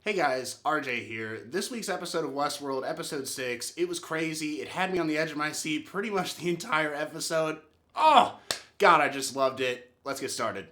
Hey guys, RJ here. This week's episode of Westworld, episode 6, it was crazy. It had me on the edge of my seat pretty much the entire episode. Oh, God, I just loved it. Let's get started.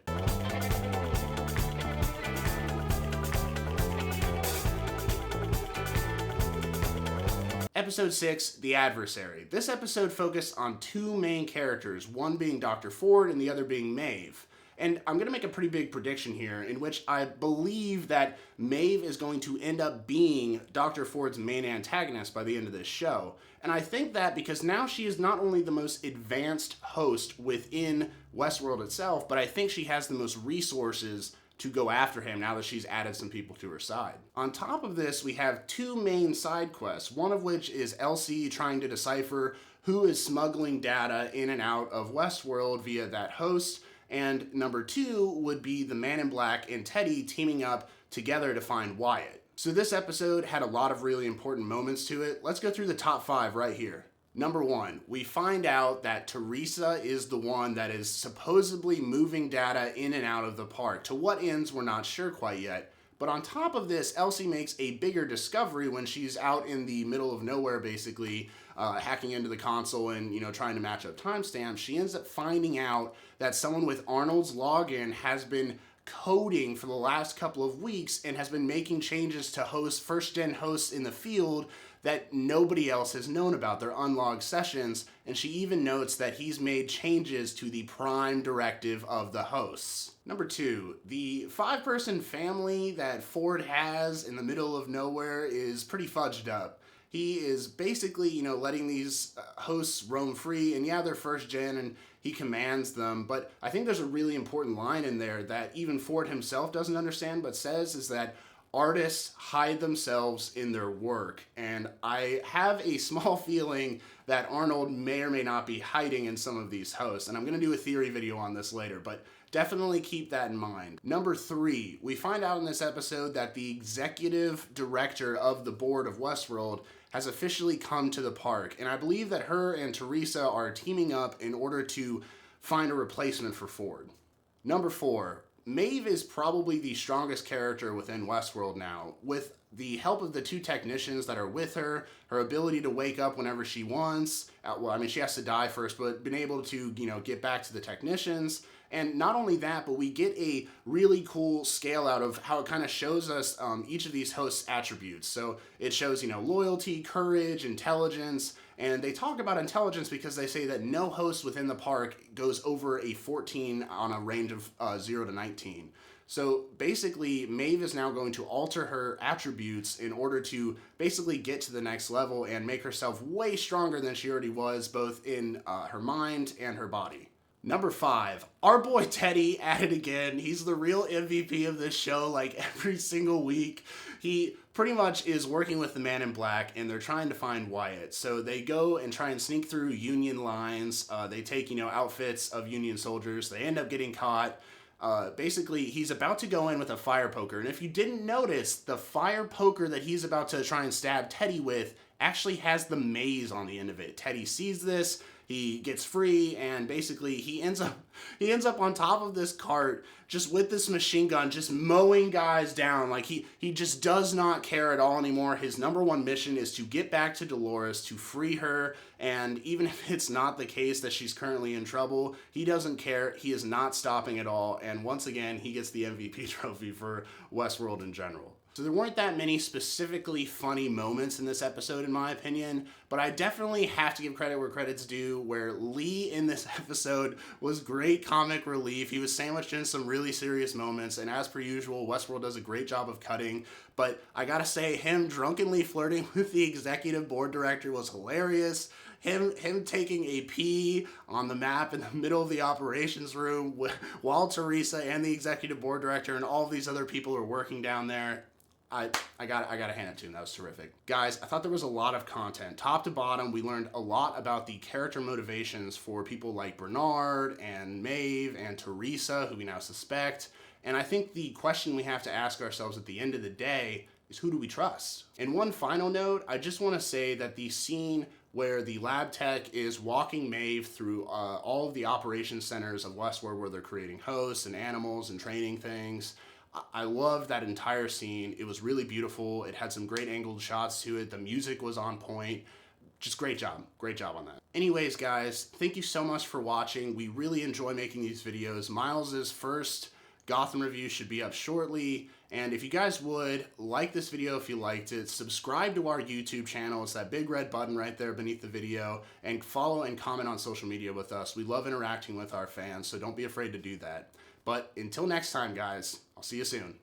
Episode 6, The Adversary. This episode focused on two main characters, one being Dr. Ford and the other being Maeve. And I'm going to make a pretty big prediction here in which I believe that Maeve is going to end up being Dr. Ford's main antagonist by the end of this show. And I think that because now she is not only the most advanced host within Westworld itself, but I think she has the most resources to go after him now that she's added some people to her side. On top of this, we have two main side quests, one of which is Elsie trying to decipher who is smuggling data in and out of Westworld via that host. And number 2 would be the Man in Black and Teddy teaming up together to find Wyatt. So this episode had a lot of really important moments to it. Let's go through the top 5 right here. Number 1, we find out that Teresa is the one that is supposedly moving data in and out of the park. To what ends, we're not sure quite yet. But on top of this, Elsie makes a bigger discovery when she's out in the middle of nowhere, basically, hacking into the console and, trying to match up timestamps. She ends up finding out that someone with Arnold's login has been coding for the last couple of weeks and has been making changes to first-gen hosts in the field that nobody else has known about. Their unlogged sessions, and she even notes that he's made changes to the prime directive of the hosts. Number 2, the 5-person family that Ford has in the middle of nowhere is pretty fudged up. He is basically, letting these hosts roam free, and yeah, they're first gen, and he commands them, but I think there's a really important line in there that even Ford himself doesn't understand, but says is that artists hide themselves in their work, and I have a small feeling that Arnold may or may not be hiding in some of these hosts, and I'm going to do a theory video on this later, but definitely keep that in mind. Number 3, we find out in this episode that the executive director of the board of Westworld has officially come to the park, and I believe that her and Teresa are teaming up in order to find a replacement for Ford. Number 4, Maeve is probably the strongest character within Westworld now. With the help of the 2 technicians that are with her, her ability to wake up whenever she wants, she has to die first, but been able to, get back to the technicians. And not only that, but we get a really cool scale out of how it kind of shows us each of these hosts' attributes. So it shows, loyalty, courage, intelligence, and they talk about intelligence because they say that no host within the park goes over a 14 on a range of 0 to 19. So basically, Maeve is now going to alter her attributes in order to basically get to the next level and make herself way stronger than she already was, both in her mind and her body. Number 5, our boy Teddy at it again. He's the real MVP of this show, like every single week. He pretty much is working with the Man in Black, and they're trying to find Wyatt. So they go and try and sneak through Union lines. They take, outfits of Union soldiers. They end up getting caught. Basically, he's about to go in with a fire poker. And if you didn't notice, the fire poker that he's about to try and stab Teddy with actually has the maze on the end of it. Teddy sees this. He gets free, and basically he ends up on top of this cart just with this machine gun, just mowing guys down. Like he just does not care at all anymore. His number 1 mission is to get back to Dolores, to free her, and even if it's not the case that she's currently in trouble, he doesn't care. He is not stopping at all, and once again, he gets the MVP trophy for Westworld in general. So there weren't that many specifically funny moments in this episode, in my opinion, but I definitely have to give credit where credit's due, where Lee in this episode was great comic relief. He was sandwiched in some really serious moments, and as per usual, Westworld does a great job of cutting, but I gotta say, him drunkenly flirting with the executive board director was hilarious. Him taking a pee on the map in the middle of the operations room while Teresa and the executive board director and all of these other people are working down there. I gotta hand it to him. That was terrific. Guys, I thought there was a lot of content. Top to bottom, we learned a lot about the character motivations for people like Bernard and Maeve and Teresa, who we now suspect. And I think the question we have to ask ourselves at the end of the day is, who do we trust? And one final note, I just want to say that the scene where the lab tech is walking Maeve through all of the operation centers of Westworld where they're creating hosts and animals and training things, I love that entire scene. It was really beautiful. It had some great angled shots to it. The music was on point. Just great job. Great job on that. Anyways, guys, thank you so much for watching. We really enjoy making these videos. Miles's first Gotham review should be up shortly. And if you guys would, like this video if you liked it, subscribe to our YouTube channel. It's that big red button right there beneath the video. And follow and comment on social media with us. We love interacting with our fans, so don't be afraid to do that. But until next time, guys, I'll see you soon.